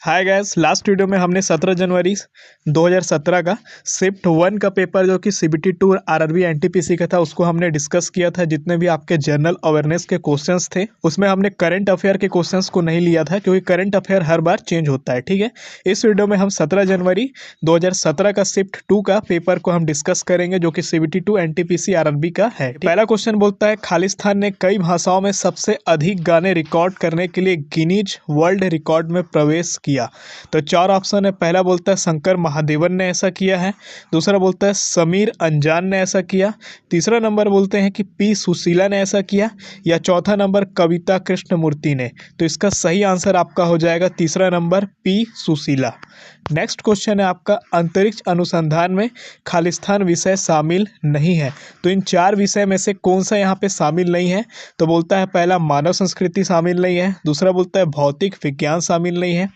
Hi guys, last video में हमने 17 जनवरी 2017 का शिफ्ट 1 का पेपर जो कि CBT 2 RRB NTPC का था उसको हमने डिस्कस किया था। जितने भी आपके जनरल अवेयरनेस के क्वेश्चंस थे उसमें हमने करंट अफेयर के क्वेश्चंस को नहीं लिया था क्योंकि करंट अफेयर हर बार चेंज होता है। ठीक है, इस वीडियो में हम 17 जनवरी 2017 का शिफ्ट 2 का पेपर को हम डिस्कस करेंगे जो कि CBT 2 NTPC RRB का है। पहला क्वेश्चन बोलता है, खालिस्तान ने कई भाषाओं में सबसे अधिक गाने रिकॉर्ड करने के लिए गिनीज वर्ल्ड रिकॉर्ड में प्रवेश किया। तो चार ऑप्शन है। पहला बोलता है शंकर महादेवन ने ऐसा किया है, दूसरा बोलता है समीर अंजान ने ऐसा किया, तीसरा नंबर बोलते हैं कि पी सुशीला ने ऐसा किया, या चौथा नंबर कविता कृष्णमूर्ति ने। तो इसका सही आंसर आपका हो जाएगा तीसरा number P Sushila. Next question है आपका, अंतरिक्ष अनुसंधान में खालिस्तान विषय शामिल नहीं है। तो इन चार विषय में से कौन सा यहाँ पे शामिल नहीं है? तो बोलता है पहला मानव संस्कृति शामिल नहीं है, दूसरा बोलता है भौतिक विज्ञान शामिल नहीं है,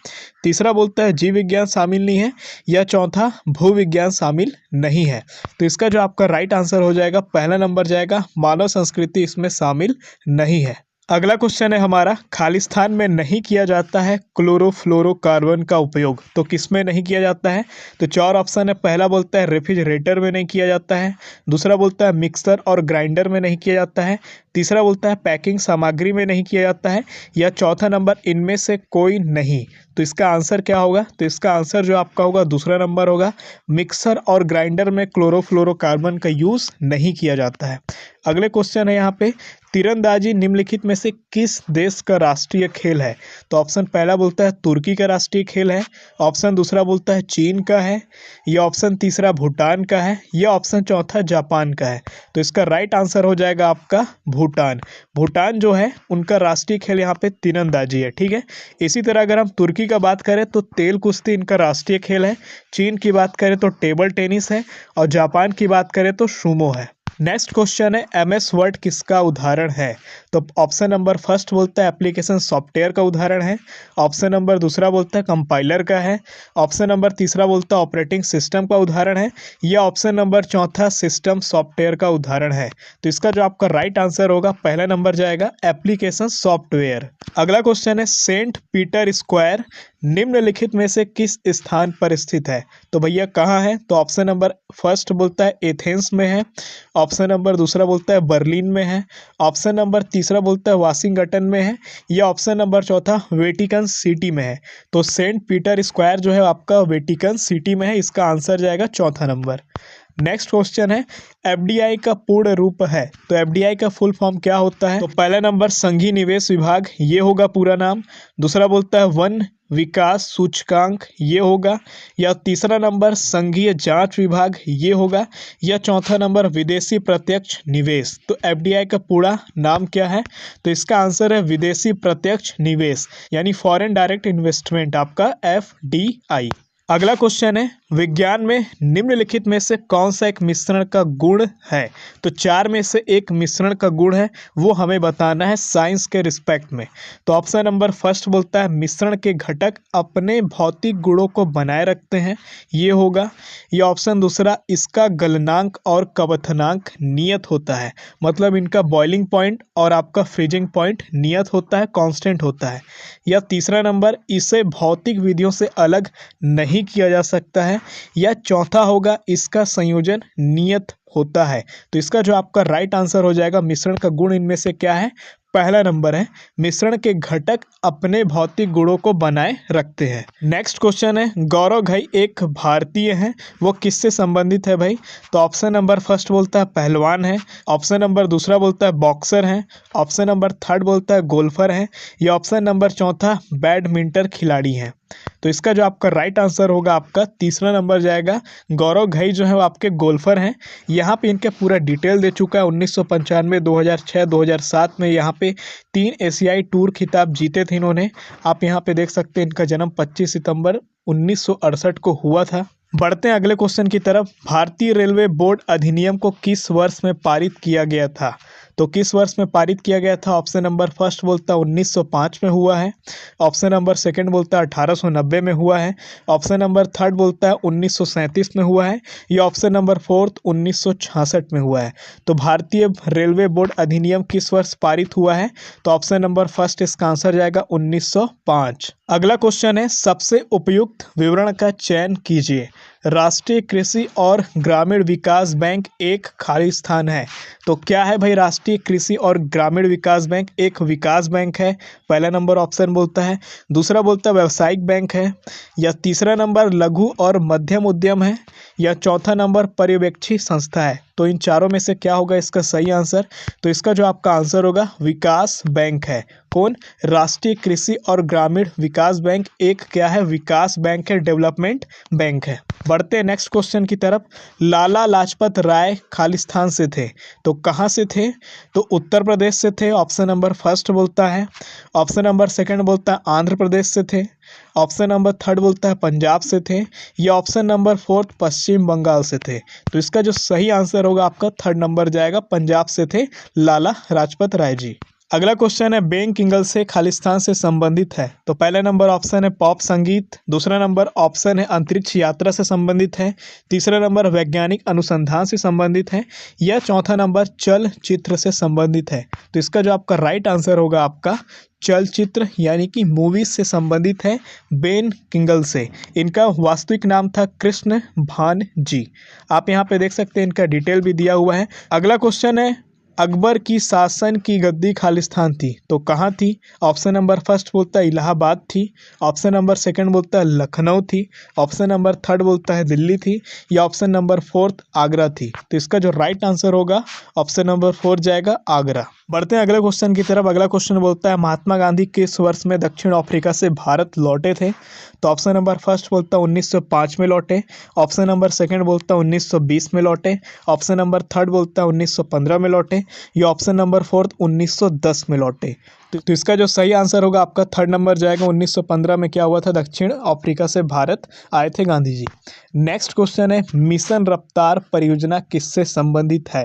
तीसरा बोलता है जीव विज्ञान शामिल नहीं है, या चौथा भू विज्ञान शामिल नहीं है। तो इसका जो आपका राइट आंसर हो जाएगा पहला नंबर जाएगा, मानव संस्कृति इसमें शामिल नहीं है। अगला क्वेश्चन है हमारा, खालिस्तान में नहीं किया जाता है क्लोरोफ्लोरोकार्बन का उपयोग। तो किस में नहीं किया जाता है? तो चार ऑप्शन है। पहला बोलता है रेफ्रिजरेटर में नहीं किया जाता है, दूसरा बोलता है मिक्सर और ग्राइंडर में नहीं किया जाता है, तीसरा बोलता है पैकिंग सामग्री में नहीं किया जाता है, या चौथा नंबर इनमें से कोई नहीं। तो इसका आंसर क्या होगा? तो इसका आंसर जो आपका होगा दूसरा नंबर होगा, मिक्सर और ग्राइंडर में क्लोरोफ्लोरोकार्बन का यूज़ नहीं किया जाता है। अगले क्वेश्चन है यहाँ पे, तीरंदाजी निम्नलिखित में से किस देश का राष्ट्रीय खेल है? तो ऑप्शन पहला बोलता है तुर्की का राष्ट्रीय खेल है, ऑप्शन दूसरा बोलता है चीन का है, या ऑप्शन तीसरा भूटान का है, या ऑप्शन चौथा जापान का है। तो इसका राइट आंसर हो जाएगा आपका भूटान। भूटान जो है उनका राष्ट्रीय खेल यहाँ पे तीरंदाजी है। ठीक है, इसी तरह अगर हम तुर्की का बात करें तो तेल कुश्ती इनका राष्ट्रीय खेल है, चीन की बात करें तो टेबल टेनिस है, और जापान की बात करें तो सुमो है। नेक्स्ट क्वेश्चन है, MS वर्ड किसका उदाहरण है? तो ऑप्शन नंबर फर्स्ट बोलता है एप्लीकेशन सॉफ्टवेयर का उदाहरण है, ऑप्शन नंबर दूसरा बोलता है कंपाइलर का है, ऑप्शन नंबर तीसरा बोलता है ऑपरेटिंग सिस्टम का उदाहरण है, या ऑप्शन नंबर चौथा सिस्टम सॉफ्टवेयर का उदाहरण है। तो इसका जो आपका राइट आंसर होगा पहला नंबर जाएगा एप्लीकेशन सॉफ्टवेयर। अगला क्वेश्चन है, सेंट पीटर स्क्वायर निम्नलिखित में से किस स्थान पर स्थित है? तो भैया कहाँ है? तो ऑप्शन नंबर फर्स्ट बोलता है एथेंस में है, ऑप्शन नंबर दूसरा बोलता है बर्लिन में है, ऑप्शन नंबर तीसरा बोलता है वाशिंगटन में है, या ऑप्शन नंबर चौथा वेटिकन सिटी में है। तो सेंट पीटर स्क्वायर जो है आपका वेटिकन सिटी में है, इसका आंसर जाएगा चौथा नंबर। नेक्स्ट क्वेश्चन है, FDI का पूर्ण रूप है। तो FDI का फुल फॉर्म क्या होता है? तो पहला नंबर संघीय निवेश विभाग, ये होगा पूरा नाम, दूसरा बोलता है वन विकास सूचकांक, ये होगा, या तीसरा नंबर संघीय जांच विभाग, ये होगा, या चौथा नंबर विदेशी प्रत्यक्ष निवेश। तो FDI का पूरा नाम क्या है? तो इसका आंसर है विदेशी प्रत्यक्ष निवेश, यानी फॉरेन डायरेक्ट इन्वेस्टमेंट, आपका FDI। अगला क्वेश्चन है, विज्ञान में निम्नलिखित में से कौन सा एक मिश्रण का गुण है? तो चार में से एक मिश्रण का गुण है, वो हमें बताना है साइंस के रिस्पेक्ट में। तो ऑप्शन नंबर फर्स्ट बोलता है मिश्रण के घटक अपने भौतिक गुणों को बनाए रखते हैं, ये होगा, या ऑप्शन दूसरा इसका गलनांक और क्वथनांक नियत होता है, मतलब इनका बॉइलिंग पॉइंट और आपका फ्रीजिंग पॉइंट नियत होता है, कांस्टेंट होता है, या तीसरा नंबर इसे भौतिक विधियों से अलग नहीं किया जा सकता है, या चौथा होगा इसका संयोजन नियत होता है। तो इसका जो आपका राइट आंसर हो जाएगा मिश्रण का गुण इनमें से क्या है? पहला नंबर है मिश्रण के घटक अपने भौतिक गुणों को बनाए रखते हैं। नेक्स्ट क्वेश्चन है, गौरव घई एक भारतीय है, वो किससे संबंधित है भाई? तो ऑप्शन नंबर फर्स्ट बोलता है पहलवान है, ऑप्शन नंबर दूसरा बोलता है बॉक्सर है, ऑप्शन नंबर थर्ड बोलता है गोल्फर है, या ऑप्शन नंबर चौथा बैडमिंटन खिलाड़ी है। तो इसका जो आपका राइट आंसर होगा आपका तीसरा नंबर जाएगा, गौरव घई जो है वो आपके गोल्फर हैं। यहाँ पे इनका पूरा डिटेल दे चुका है, 1995, 2006, 2007 में यहाँ पे 3 एशियाई टूर खिताब जीते थे इन्होंने। आप यहाँ पे देख सकते हैं इनका जन्म 25 सितंबर 1968 को हुआ था। बढ़ते हैं अगले क्वेश्चन की तरफ, भारतीय रेलवे बोर्ड अधिनियम को किस वर्ष में पारित किया गया था? तो किस वर्ष में पारित किया गया था? ऑप्शन नंबर फर्स्ट बोलता है 1905 में हुआ है, ऑप्शन नंबर सेकंड बोलता है 1890 में हुआ है, ऑप्शन नंबर थर्ड बोलता है 1937 में हुआ है, या ऑप्शन नंबर फोर्थ 1966 में हुआ है। तो भारतीय रेलवे बोर्ड अधिनियम किस वर्ष पारित हुआ है? तो ऑप्शन नंबर फर्स्ट इसका आंसर जाएगा 1905। अगला क्वेश्चन है, सबसे उपयुक्त विवरण का चयन कीजिए। राष्ट्रीय कृषि और ग्रामीण विकास बैंक एक खाली स्थान है। तो क्या है भाई राष्ट्रीय कृषि और ग्रामीण विकास बैंक? एक विकास बैंक है, पहला नंबर ऑप्शन बोलता है। दूसरा बोलता है व्यावसायिक बैंक है, या तीसरा नंबर लघु और मध्यम उद्यम है, या चौथा नंबर पर्यवेक्षी संस्था है। तो इन चारों में से क्या होगा इसका सही आंसर? तो इसका जो आपका आंसर होगा विकास बैंक है। कौन? राष्ट्रीय कृषि और ग्रामीण विकास बैंक एक क्या है? विकास बैंक है, डेवलपमेंट बैंक है। बढ़ते हैं नेक्स्ट क्वेश्चन की तरफ। लाला लाजपत राय खालिस्तान से थे, तो कहाँ से थे? तो उत्तर प्रदेश से थे, ऑप्शन नंबर फर्स्ट बोलता है। ऑप्शन नंबर सेकंड बोलता है आंध्र प्रदेश से थे, ऑप्शन नंबर थर्ड बोलता है पंजाब से थे, या ऑप्शन नंबर फोर्थ पश्चिम बंगाल से थे। तो इसका जो सही आंसर होगा आपका थर्ड नंबर जाएगा, पंजाब से थे लाला लाजपत राय जी। अगला क्वेश्चन है, बेन किंगल से खालिस्तान से संबंधित है। तो पहला नंबर ऑप्शन है पॉप संगीत, दूसरा नंबर ऑप्शन है अंतरिक्ष यात्रा से संबंधित है, तीसरा नंबर वैज्ञानिक अनुसंधान से संबंधित है, या चौथा नंबर चलचित्र से संबंधित है। तो इसका जो आपका राइट आंसर होगा आपका चलचित्र यानी कि मूवीज से संबंधित है बेन किंगल से। इनका वास्तविक नाम था कृष्ण भान जी। आप यहाँ पे देख सकते हैं, इनका डिटेल भी दिया हुआ है। अगला क्वेश्चन है, अकबर की शासन की गद्दी खालिस्तान थी, तो कहाँ थी? ऑप्शन नंबर फर्स्ट बोलता है इलाहाबाद थी, ऑप्शन नंबर सेकंड बोलता है लखनऊ थी, ऑप्शन नंबर थर्ड बोलता है दिल्ली थी, या ऑप्शन नंबर फोर्थ आगरा थी। तो इसका जो राइट आंसर होगा ऑप्शन नंबर फोर जाएगा आगरा। बढ़ते हैं अगले क्वेश्चन की तरफ। अगला क्वेश्चन बोलता है, महात्मा गांधी किस वर्ष में दक्षिण अफ्रीका से भारत लौटे थे? तो ऑप्शन नंबर फर्स्ट बोलता है 1905 में लौटे, ऑप्शन नंबर सेकंड बोलता है 1920 में लौटे, ऑप्शन नंबर थर्ड बोलता है 1915 में लौटे, या ऑप्शन नंबर फोर्थ 1910 में लौटे। तो इसका जो सही आंसर होगा आपका थर्ड नंबर जाएगा, 1915 में क्या हुआ था? दक्षिण अफ्रीका से भारत आए थे गांधी जी। नेक्स्ट क्वेश्चन है, मिशन रफ्तार परियोजना किससे संबंधित है?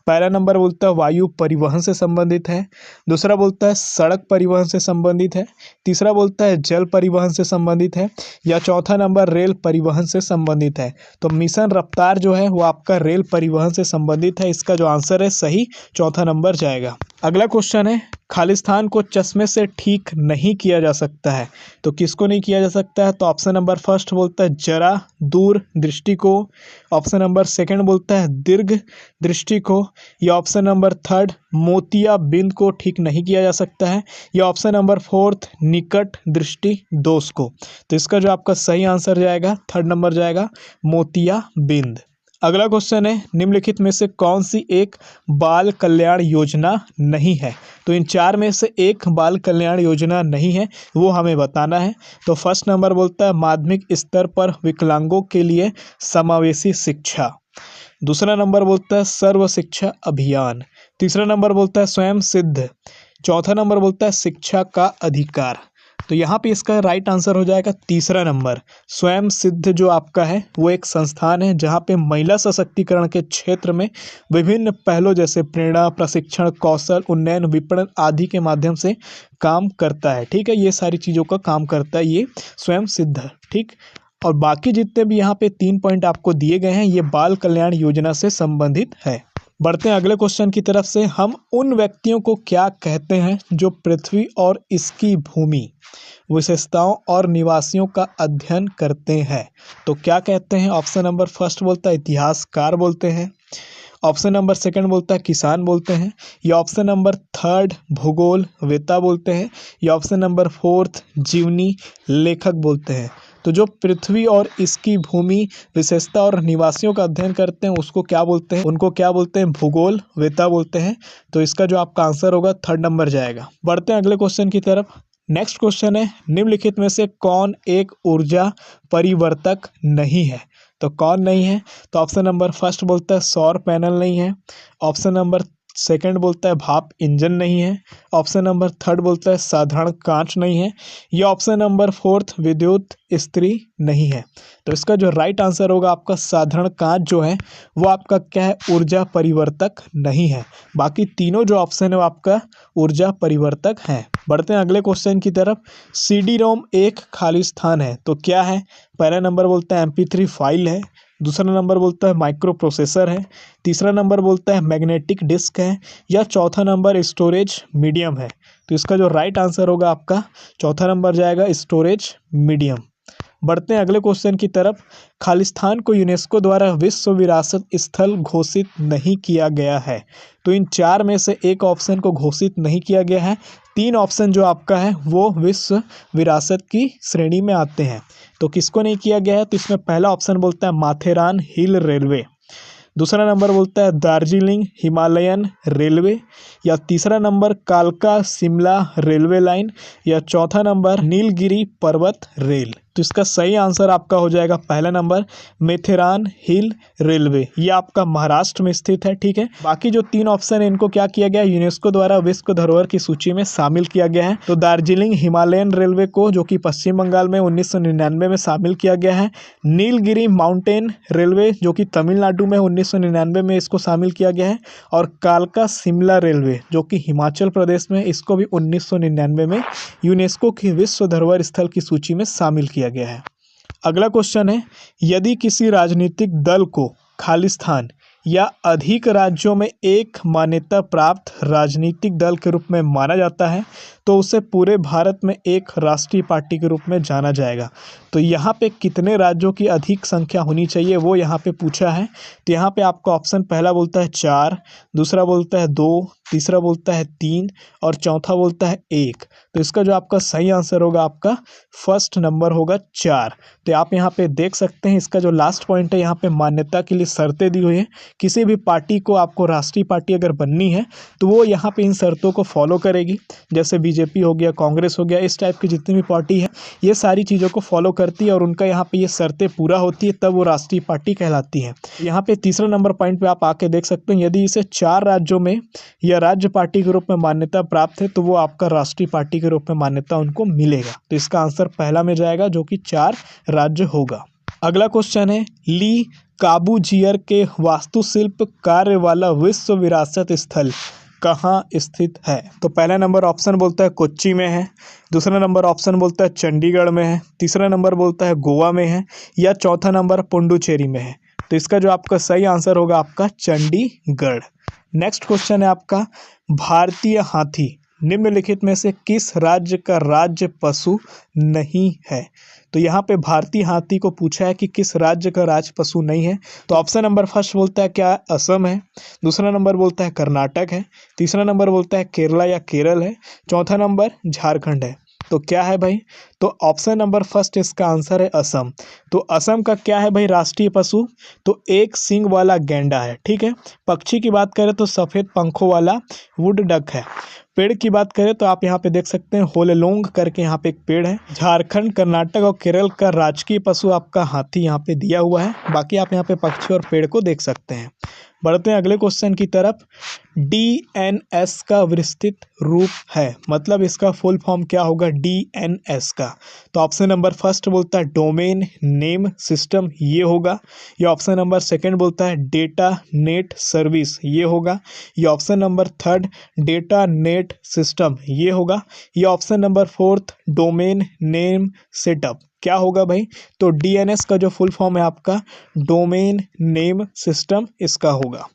पहला नंबर बोलता है वायु परिवहन से संबंधित है, दूसरा बोलता है सड़क परिवहन से संबंधित है, तीसरा बोलता है जल परिवहन से संबंधित है, या चौथा नंबर रेल परिवहन से संबंधित है। तो मिशन रफ्तार जो है वो आपका रेल परिवहन से संबंधित है। इसका जो आंसर है सही चौथा नंबर जाएगा। अगला क्वेश्चन है, खालिस्तान को चश्मे से ठीक नहीं किया जा सकता है, तो किसको नहीं किया जा सकता है? तो ऑप्शन नंबर फर्स्ट बोलता है जरा दूर दृष्टि को, ऑप्शन नंबर सेकंड बोलता है दीर्घ दृष्टि को, या ऑप्शन नंबर थर्ड मोतिया बिंद को ठीक नहीं किया जा सकता है, या ऑप्शन नंबर फोर्थ निकट दृष्टि दोष को। तो इसका जो आपका सही आंसर जाएगा थर्ड नंबर जाएगा मोतिया बिंद। अगला क्वेश्चन है, निम्नलिखित में से कौन सी एक बाल कल्याण योजना नहीं है? तो इन चार में से एक बाल कल्याण योजना नहीं है, वो हमें बताना है। तो फर्स्ट नंबर बोलता है माध्यमिक स्तर पर विकलांगों के लिए समावेशी शिक्षा, दूसरा नंबर बोलता है सर्व शिक्षा अभियान, तीसरा नंबर बोलता है स्वयं सिद्ध, चौथा नंबर बोलता है शिक्षा का अधिकार। तो यहाँ पे इसका राइट आंसर हो जाएगा तीसरा नंबर। स्वयं सिद्ध जो आपका है वो एक संस्थान है जहाँ पे महिला सशक्तिकरण के क्षेत्र में विभिन्न पहलों जैसे प्रेरणा, प्रशिक्षण, कौशल उन्नयन, विपणन आदि के माध्यम से काम करता है। ठीक है, ये सारी चीज़ों का काम करता है ये स्वयं सिद्ध। ठीक, और बाकी जितने भी यहाँ पे 3 पॉइंट आपको दिए गए हैं ये बाल कल्याण योजना से संबंधित है। बढ़ते हैं अगले क्वेश्चन की तरफ से। हम उन व्यक्तियों को क्या कहते हैं जो पृथ्वी और इसकी भूमि विशेषताओं और निवासियों का अध्ययन करते हैं? तो क्या कहते हैं? ऑप्शन नंबर फर्स्ट बोलता है इतिहासकार बोलते हैं, ऑप्शन नंबर सेकंड बोलता है किसान बोलते हैं, या ऑप्शन नंबर थर्ड भूगोलवेत्ता बोलते हैं, या ऑप्शन नंबर फोर्थ जीवनी लेखक बोलते हैं। तो जो पृथ्वी और इसकी भूमि विशेषता और निवासियों का अध्ययन करते हैं उसको क्या बोलते हैं? उनको क्या बोलते हैं? भूगोलवेत्ता बोलते हैं। तो इसका जो आपका आंसर होगा थर्ड नंबर जाएगा। बढ़ते हैं अगले क्वेश्चन की तरफ। नेक्स्ट क्वेश्चन है, निम्नलिखित में से कौन एक ऊर्जा परिवर्तक नहीं है? तो कौन नहीं है? तो ऑप्शन नंबर फर्स्ट बोलता है सौर पैनल नहीं है, ऑप्शन नंबर सेकंड बोलता है भाप इंजन नहीं है। ऑप्शन नंबर थर्ड बोलता है साधारण कांच नहीं है। या ऑप्शन नंबर फोर्थ विद्युत इस्त्री नहीं है। तो इसका जो राइट आंसर होगा आपका साधारण कांच जो है वो आपका क्या है, ऊर्जा परिवर्तक नहीं है। बाकी तीनों जो ऑप्शन है वो आपका ऊर्जा परिवर्तक है। बढ़ते हैं अगले क्वेश्चन की तरफ। CD रोम एक खाली स्थान है तो क्या है? पहला नंबर बोलता है MP3 फाइल है। दूसरा नंबर बोलता है माइक्रो प्रोसेसर है। तीसरा नंबर बोलता है मैग्नेटिक डिस्क है। या चौथा नंबर स्टोरेज मीडियम है। तो इसका जो राइट आंसर होगा आपका चौथा नंबर जाएगा, स्टोरेज मीडियम। बढ़ते हैं अगले क्वेश्चन की तरफ। खालिस्तान को यूनेस्को द्वारा विश्व विरासत स्थल घोषित नहीं किया गया है। तो इन चार में से एक ऑप्शन को घोषित नहीं किया गया है। तीन ऑप्शन जो आपका है वो विश्व विरासत की श्रेणी में आते हैं। तो किसको नहीं किया गया है? तो इसमें पहला ऑप्शन बोलता है माथेरान हिल रेलवे। दूसरा नंबर बोलता है दार्जिलिंग हिमालयन रेलवे। या तीसरा नंबर कालका शिमला रेलवे लाइन। या चौथा नंबर नीलगिरी पर्वत रेल। तो इसका सही आंसर आपका हो जाएगा पहला नंबर मेथेरान हिल रेलवे। ये आपका महाराष्ट्र में स्थित है, ठीक है। बाकी जो तीन ऑप्शन है इनको क्या किया गया, यूनेस्को द्वारा विश्व धरोहर की सूची में शामिल किया गया है। तो दार्जिलिंग हिमालयन रेलवे को जो कि पश्चिम बंगाल में 1999 में शामिल किया गया है। नीलगिरी माउंटेन रेलवे जो कि तमिलनाडु में 1999 में इसको शामिल किया गया है। और कालका शिमला रेलवे जो कि हिमाचल प्रदेश में, इसको भी 1999 में यूनेस्को की विश्व धरोहर स्थल की सूची में शामिल किया गया है। अगला क्वेश्चन है, यदि किसी राजनीतिक दल को खालिस्तान या अधिक राज्यों में एक मान्यता प्राप्त राजनीतिक दल के रूप में माना जाता है तो उसे पूरे भारत में एक राष्ट्रीय पार्टी के रूप में जाना जाएगा। तो यहाँ पे कितने राज्यों की अधिक संख्या होनी चाहिए वो यहाँ पे पूछा है। तो यहाँ पे आपका ऑप्शन पहला बोलता है 4, दूसरा बोलता है 2, तीसरा बोलता है 3 और चौथा बोलता है 1। तो इसका जो आपका सही आंसर होगा आपका फर्स्ट नंबर होगा 4। तो आप यहाँ पे देख सकते हैं इसका जो लास्ट पॉइंट है, यहाँ पे मान्यता के लिए शर्तें दी हुई है। किसी भी पार्टी को आपको राष्ट्रीय पार्टी अगर बननी है तो वो यहाँ पे इन शर्तों को फॉलो करेगी। जैसे बीजेपी हो गया, कांग्रेस हो गया, इस टाइप की जितनी भी पार्टी है ये सारी चीज़ों को फॉलो करती है और उनका यहाँ पे ये शर्तें पूरा होती है तब वो राष्ट्रीय पार्टी कहलाती है। यहाँ पे तीसरा नंबर पॉइंट पे आप आके देख सकते हैं, यदि इसे 4 राज्यों में या राज्य पार्टी के रूप में मान्यता प्राप्त है तो वो आपका राष्ट्रीय पार्टी के रूप में मान्यता उनको मिलेगा। तो इसका आंसर पहला में जाएगा जो कि 4 राज्य होगा। अगला क्वेश्चन है, ली काबूजियर के वास्तुशिल्प कार्य वाला विश्व विरासत स्थल कहाँ स्थित है? तो पहला नंबर ऑप्शन बोलता है कोच्चि में है। दूसरा नंबर ऑप्शन बोलता है चंडीगढ़ में है। तीसरा नंबर बोलता है गोवा में है। या चौथा नंबर पुडुचेरी में है। तो इसका जो आपका सही आंसर होगा आपका चंडीगढ़। नेक्स्ट क्वेश्चन है आपका, भारतीय हाथी निम्नलिखित में से किस राज्य का राज्य पशु नहीं है? तो यहाँ पे भारतीय हाथी को पूछा है कि किस राज्य का राज्य पशु नहीं है। तो ऑप्शन नंबर फर्स्ट बोलता है क्या असम है। दूसरा नंबर बोलता है कर्नाटक है। तीसरा नंबर बोलता है केरला या केरल है। चौथा नंबर झारखंड है। तो क्या है भाई? तो ऑप्शन नंबर फर्स्ट इसका आंसर है असम। तो असम का क्या है भाई राष्ट्रीय पशु? तो एक सींग वाला गैंडा है, ठीक है। पक्षी की बात करें तो सफ़ेद पंखों वाला वुड डक है। पेड़ की बात करें तो आप यहाँ पे देख सकते हैं होलेलोंग करके यहाँ पे एक पेड़ है। झारखंड, कर्नाटक और केरल का राजकीय पशु आपका हाथी यहाँ पे दिया हुआ है। बाकी आप यहाँ पे पक्षी और पेड़ को देख सकते हैं। बढ़ते हैं अगले क्वेश्चन की तरफ। DNS का विस्तृत रूप है, मतलब इसका फुल फॉर्म क्या होगा DNS का? तो ऑप्शन नंबर फर्स्ट बोलता है डोमेन नेम सिस्टम, ये होगा। या ऑप्शन नंबर सेकंड बोलता है डेटा नेट सर्विस, ये होगा। या option number third data net system, ये होगा। या option number fourth domain name setup, क्या होगा भाई? तो DNS का जो फुल फॉर्म है आपका डोमेन नेम सिस्टम, इसका होगा।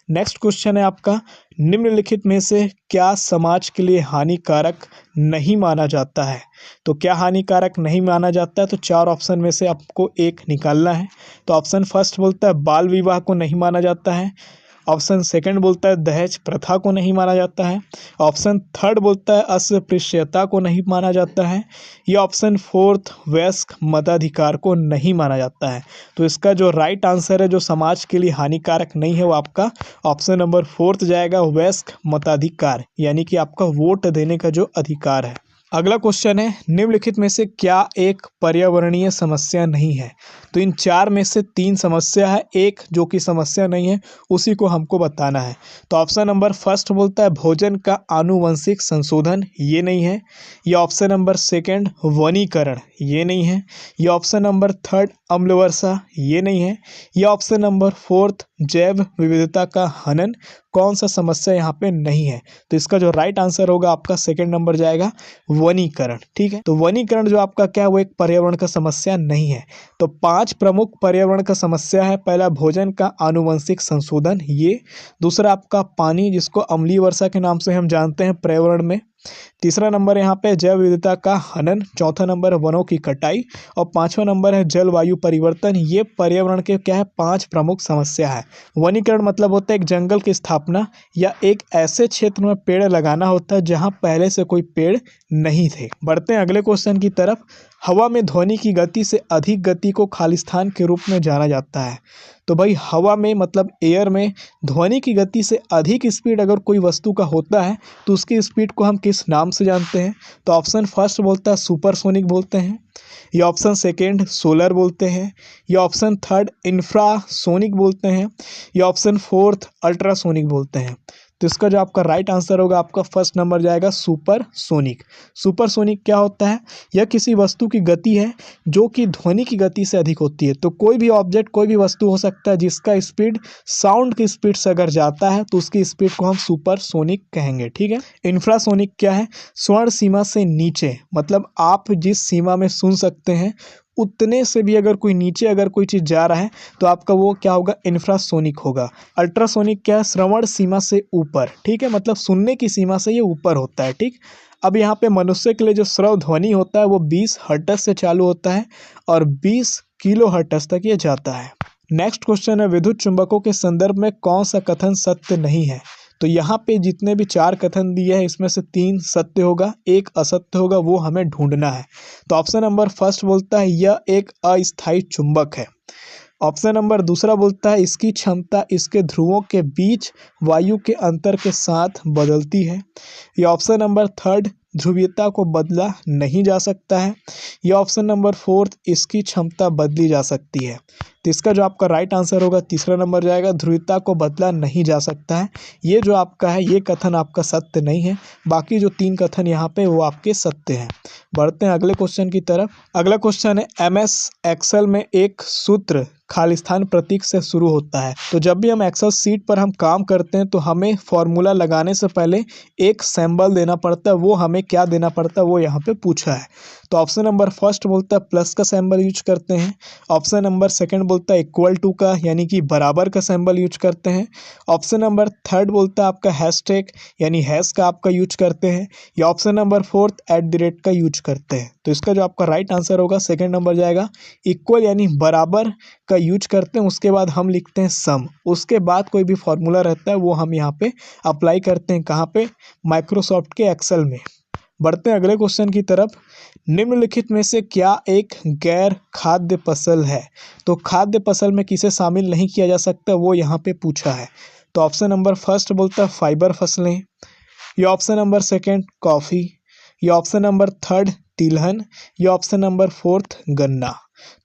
नेक्स्ट क्वेश्चन है आपका, निम्नलिखित में से क्या समाज के लिए हानिकारक नहीं माना जाता है? तो क्या हानिकारक नहीं माना जाता है? तो 4 ऑप्शन में से आपको एक निकालना है। तो ऑप्शन फर्स्ट बोलता है बाल विवाह को नहीं माना जाता है। ऑप्शन सेकंड बोलता है दहेज प्रथा को नहीं माना जाता है। ऑप्शन थर्ड बोलता है अस्पृश्यता को नहीं माना जाता है। या ऑप्शन फोर्थ वयस्क मताधिकार को नहीं माना जाता है। तो इसका जो राइट आंसर है जो समाज के लिए हानिकारक नहीं है वो आपका ऑप्शन नंबर फोर्थ जाएगा, वयस्क मताधिकार, यानी कि आपका वोट देने का जो अधिकार है। अगला क्वेश्चन है, निम्नलिखित में से क्या एक पर्यावरणीय समस्या नहीं है? तो इन चार में से तीन समस्या है, एक जो कि समस्या नहीं है उसी को हमको बताना है। तो ऑप्शन नंबर फर्स्ट बोलता है भोजन का आनुवंशिक संशोधन, ये नहीं है। ये ऑप्शन नंबर सेकंड वनीकरण, ये नहीं है। ये ऑप्शन नंबर थर्ड अम्ल वर्षा, ये नहीं है। ये ऑप्शन नंबर फोर्थ जैव विविधता का हनन, कौन सा समस्या यहाँ पे नहीं है? तो इसका जो राइट आंसर होगा आपका सेकंड नंबर जाएगा वनीकरण। ठीक है, तो वनीकरण जो आपका क्या है वो एक पर्यावरण का समस्या नहीं है। तो पांच प्रमुख पर्यावरण का समस्या है। पहला भोजन का आनुवंशिक संशोधन, ये। दूसरा आपका पानी, जिसको अम्लीय वर्षा के नाम से हम जानते हैं पर्यावरण में। तीसरा नंबर यहाँ पे जैव विविधता का हनन। चौथा नंबर वनों की कटाई। और पांचवा नंबर है जलवायु परिवर्तन। ये पर्यावरण के क्या है पांच प्रमुख समस्या है। वनीकरण मतलब होता है एक जंगल की स्थापना या एक ऐसे क्षेत्र में पेड़ लगाना होता है जहां पहले से कोई पेड़ नहीं थे। बढ़ते हैं अगले क्वेश्चन की तरफ। हवा में ध्वनि की गति से अधिक गति को खालिस्तान के रूप में जाना जाता है। तो भाई हवा में मतलब एयर में ध्वनि की गति से अधिक स्पीड अगर कोई वस्तु का होता है तो उसकी स्पीड को हम किस नाम से जानते हैं? तो ऑप्शन फर्स्ट बोलता है सुपरसोनिक बोलते हैं। ये ऑप्शन सेकंड सोलर बोलते हैं। ये ऑप्शन थर्ड इंफ्रासोनिक बोलते हैं। ये ऑप्शन फोर्थ अल्ट्रासोनिक बोलते हैं। तो इसका जो आपका राइट आंसर होगा आपका फर्स्ट नंबर जाएगा सुपरसोनिक। सुपरसोनिक क्या होता है? यह किसी वस्तु की गति है जो कि ध्वनि की गति से अधिक होती है। तो कोई भी ऑब्जेक्ट, कोई भी वस्तु हो सकता है जिसका स्पीड साउंड की स्पीड से अगर जाता है तो उसकी स्पीड को हम सुपरसोनिक कहेंगे। ठीक है। इंफ्रासोनिक क्या है? स्वर्ण सीमा से नीचे, मतलब आप जिस सीमा में सुन सकते हैं उतने से भी अगर कोई नीचे अगर कोई चीज़ जा रहा है तो आपका वो क्या होगा? इंफ्रासोनिक होगा। अल्ट्रासोनिक क्या है? श्रवण सीमा से ऊपर। ठीक है, मतलब सुनने की सीमा से ये ऊपर होता है। ठीक, अब यहाँ पे मनुष्य के लिए जो श्रव ध्वनि होता है वो 20 हर्ट्ज से चालू होता है और 20 किलो हर्ट्ज तक ये जाता है। नेक्स्ट क्वेश्चन है, विद्युत चुंबकों के संदर्भ में कौन सा कथन सत्य नहीं है? तो यहाँ पे जितने भी चार कथन दिए हैं इसमें से तीन सत्य होगा, एक असत्य होगा, वो हमें ढूंढना है। तो ऑप्शन नंबर फर्स्ट बोलता है यह एक अस्थायी चुंबक है। ऑप्शन नंबर दूसरा बोलता है इसकी क्षमता इसके ध्रुवों के बीच वायु के अंतर के साथ बदलती है। यह ऑप्शन नंबर थर्ड ध्रुवीयता को बदला नहीं जा सकता है। यह ऑप्शन नंबर फोर्थ इसकी क्षमता बदली जा सकती है। तो इसका जो आपका राइट आंसर होगा तीसरा नंबर जाएगा, ध्रुवीयता को बदला नहीं जा सकता है। ये जो आपका है ये कथन आपका सत्य नहीं है। बाकी जो तीन कथन यहाँ पे वो आपके सत्य हैं। बढ़ते हैं अगले क्वेश्चन की तरफ। अगला क्वेश्चन है, MS एक्सेल में एक सूत्र खालिस्तान प्रतीक से शुरू होता है। तो जब भी हम एक्सेल सीट पर हम काम करते हैं तो हमें फॉर्मूला लगाने से पहले एक सिंबल देना पड़ता है। वो हमें क्या देना पड़ता है वो यहाँ पे पूछा है। तो ऑप्शन नंबर फर्स्ट बोलता है प्लस का सिंबल यूज करते हैं। ऑप्शन नंबर सेकंड बोलता है इक्वल टू का यानी कि बराबर का सिंबल यूज करते हैं। ऑप्शन नंबर थर्ड बोलता है आपका हैशटैग यानी हैश का आपका यूज करते हैं। या ऑप्शन नंबर फोर्थ @ का यूज करते हैं। तो इसका जो आपका राइट आंसर होगा सेकंड नंबर जाएगा, इक्वल यानी बराबर का यूज करते हैं। उसके बाद हम लिखते हैं सम, उसके बाद कोई भी फॉर्मूला रहता है वो हम यहाँ पे अप्लाई करते हैं। कहाँ पे? माइक्रोसॉफ्ट के एक्सेल में। बढ़ते हैं अगले क्वेश्चन की तरफ। निम्नलिखित में से क्या एक गैर खाद्य फसल है? तो खाद्य फसल में किसे शामिल नहीं किया जा सकता वो यहाँ पे पूछा है। तो ऑप्शन नंबर फर्स्ट बोलता है फाइबर फसलें। या ऑप्शन नंबर सेकंड कॉफ़ी। या ऑप्शन नंबर थर्ड तिलहन। या ऑप्शन नंबर फोर्थ गन्ना।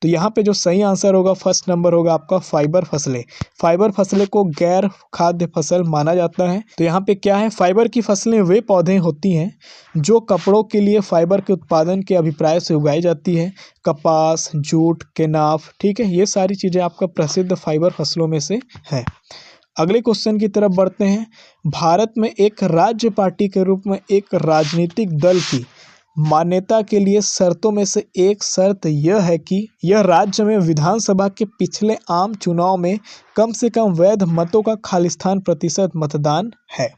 तो यहाँ पे जो सही आंसर होगा फर्स्ट नंबर होगा आपका फाइबर फसलें। फाइबर फसलें को गैर खाद्य फसल माना जाता है। तो यहाँ पे क्या है, फाइबर की फसलें वे पौधे होती हैं जो कपड़ों के लिए फाइबर के उत्पादन के अभिप्राय से उगाई जाती है। कपास, जूट, केनाफ, ठीक है, ये सारी चीज़ें आपका प्रसिद्ध फाइबर फसलों में से है। अगले क्वेश्चन की तरफ बढ़ते हैं। भारत में एक राज्य पार्टी के रूप में एक राजनीतिक दल की मान्यता के लिए शर्तों में से एक शर्त यह है कि यह राज्य में विधानसभा के पिछले आम चुनाव में कम से कम वैध मतों का खालिस्तान प्रतिशत मतदान है।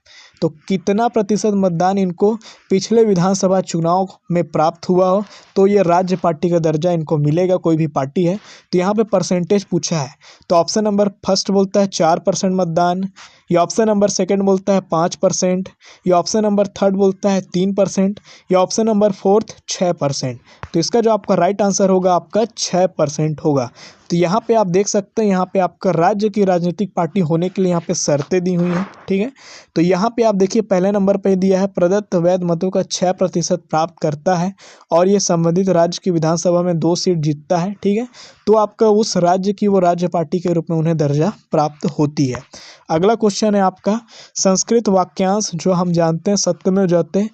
तो कितना प्रतिशत मतदान इनको पिछले विधानसभा चुनाव में प्राप्त हुआ हो तो ये राज्य पार्टी का दर्जा इनको मिलेगा, कोई भी पार्टी है। तो यहाँ पे परसेंटेज पूछा है। तो ऑप्शन नंबर फर्स्ट बोलता है 4% मतदान। ये ऑप्शन नंबर सेकंड बोलता है 5%, ये ऑप्शन नंबर थर्ड बोलता है 3%, ये ऑप्शन नंबर फोर्थ 6%। तो इसका जो आपका राइट आंसर होगा आपका 6% होगा। तो यहाँ पे आप देख सकते हैं, यहाँ पे आपका राज्य की राजनीतिक पार्टी होने के लिए यहाँ पे शर्तें दी हुई हैं, ठीक है। तो यहाँ पे आप देखिए पहले नंबर पे दिया है प्रदत्त वैध मतों का 6% प्राप्त करता है और ये संबंधित राज्य की विधानसभा में 2 सीट जीतता है, ठीक है। तो आपका उस राज्य की वो राज्य पार्टी के रूप में उन्हें दर्जा प्राप्त होती है। अगला क्वेश्चन है आपका, संस्कृत वाक्यांश जो हम जानते हैं सत्यमेव जयते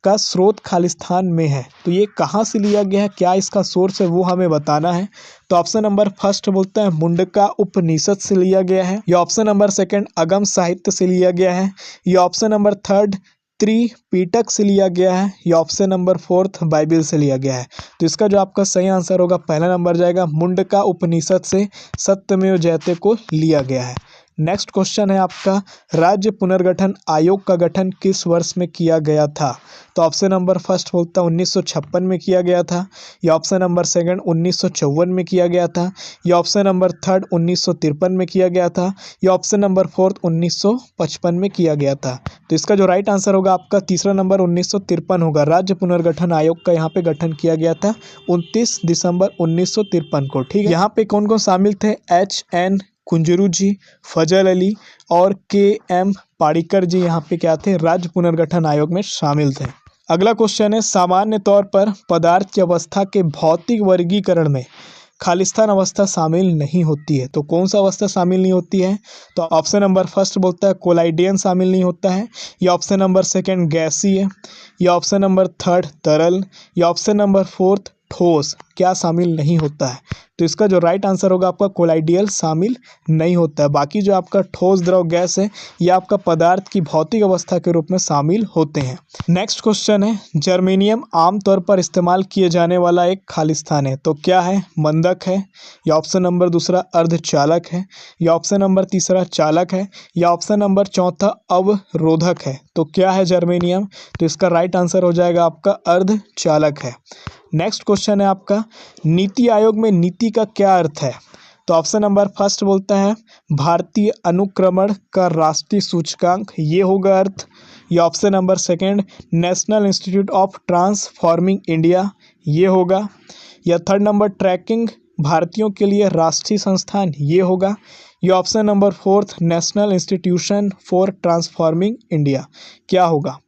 का स्रोत खालिस्तान में है, तो ये कहाँ से लिया गया है, क्या इसका सोर्स है, वो हमें बताना है। तो ऑप्शन नंबर फर्स्ट बोलता है मुंडका उपनिषद से लिया गया है, ये ऑप्शन नंबर सेकंड अगम साहित्य से लिया गया है, ये ऑप्शन नंबर थर्ड त्रिपिटक से लिया गया है, ये ऑप्शन नंबर फोर्थ बाइबिल से लिया गया है। तो इसका जो आपका सही आंसर होगा पहला नंबर जाएगा, मुंडका उपनिषद से सत्यमेव जयते को लिया गया है। नेक्स्ट क्वेश्चन है आपका, राज्य पुनर्गठन आयोग का गठन किस वर्ष में किया गया था। तो ऑप्शन नंबर फर्स्ट बोलता है 1956 में किया गया था, या ऑप्शन नंबर सेकंड 1954 में किया गया था, या ऑप्शन नंबर थर्ड 1953 में किया गया था, या ऑप्शन नंबर फोर्थ 1955 में किया गया था। तो इसका जो राइट आंसर होगा आपका तीसरा नंबर 1953 होगा। राज्य पुनर्गठन आयोग का यहाँ पे गठन किया गया था 29 दिसंबर 1953 को, ठीक है। यहाँ पे कौन कौन शामिल थे, HN कुंजरू जी, फजल अली और KM पाड़िकर जी यहाँ पे क्या थे, राज्य पुनर्गठन आयोग में शामिल थे। अगला क्वेश्चन है, सामान्य तौर पर पदार्थ की अवस्था के भौतिक वर्गीकरण में खालिस्तान अवस्था शामिल नहीं होती है। तो कौन सा अवस्था शामिल नहीं होती है। तो ऑप्शन नंबर फर्स्ट बोलता है कोलाइडियन शामिल नहीं होता है, या ऑप्शन नंबर सेकंड गैसीय, या ऑप्शन नंबर थर्ड तरल, या ऑप्शन नंबर फोर्थ ठोस, क्या शामिल नहीं होता है। तो इसका जो राइट आंसर होगा आपका कोलाइडियल शामिल नहीं होता है। बाकी जो आपका ठोस द्रव गैस है ये आपका पदार्थ की भौतिक अवस्था के रूप में शामिल होते हैं। नेक्स्ट क्वेश्चन है, जर्मेनियम आमतौर पर इस्तेमाल किए जाने वाला एक खालिस्तान है, तो क्या है, मंदक है, या ऑप्शन नंबर दूसरा अर्धचालक है, या ऑप्शन नंबर तीसरा चालक है, या ऑप्शन नंबर चौथा अवरोधक है। तो क्या है जर्मेनियम, तो इसका राइट आंसर हो जाएगा आपका अर्धचालक है। नेक्स्ट क्वेश्चन है आपका, नीति आयोग में नीति का क्या अर्थ है। तो ऑप्शन नंबर फर्स्ट बोलता है भारतीय अनुक्रमण का राष्ट्रीय सूचकांक, ये होगा अर्थ, या option number second national institute of transforming India, ये होगा, या थर्ड नंबर ट्रैकिंग भारतीयों के लिए राष्ट्रीय संस्थान, ये होगा, या option number fourth national institution for transforming India, क्या होगा।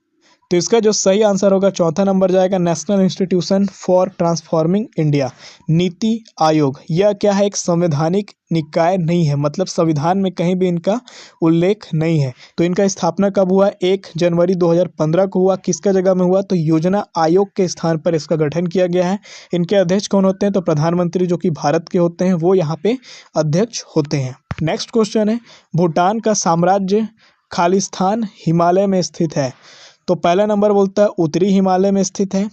तो इसका जो सही आंसर होगा चौथा नंबर जाएगा, national institution for transforming India. NITI Aayog यह क्या है, एक संवैधानिक निकाय नहीं है, मतलब संविधान में कहीं भी इनका उल्लेख नहीं है। तो इनका स्थापना कब हुआ, 1 जनवरी 2015 को हुआ। किसका जगह में हुआ, तो योजना आयोग के स्थान पर इसका गठन किया गया है। इनके अध्यक्ष कौन होते हैं, तो प्रधानमंत्री जो कि भारत के होते हैं वो यहाँ पे अध्यक्ष होते हैं। नेक्स्ट क्वेश्चन है, भूटान का साम्राज्य खालिस्तान हिमालय में स्थित है। तो पहला नंबर बोलता है उत्तरी हिमालय में स्थित है,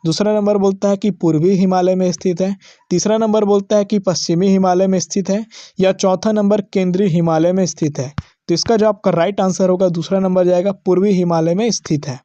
दूसरा नंबर बोलता है कि पूर्वी हिमालय में स्थित है, तीसरा नंबर बोलता है कि पश्चिमी हिमालय में स्थित है, या चौथा नंबर केंद्रीय हिमालय में स्थित है। तो इसका जो आपका राइट आंसर होगा दूसरा नंबर जाएगा, पूर्वी हिमालय में स्थित है।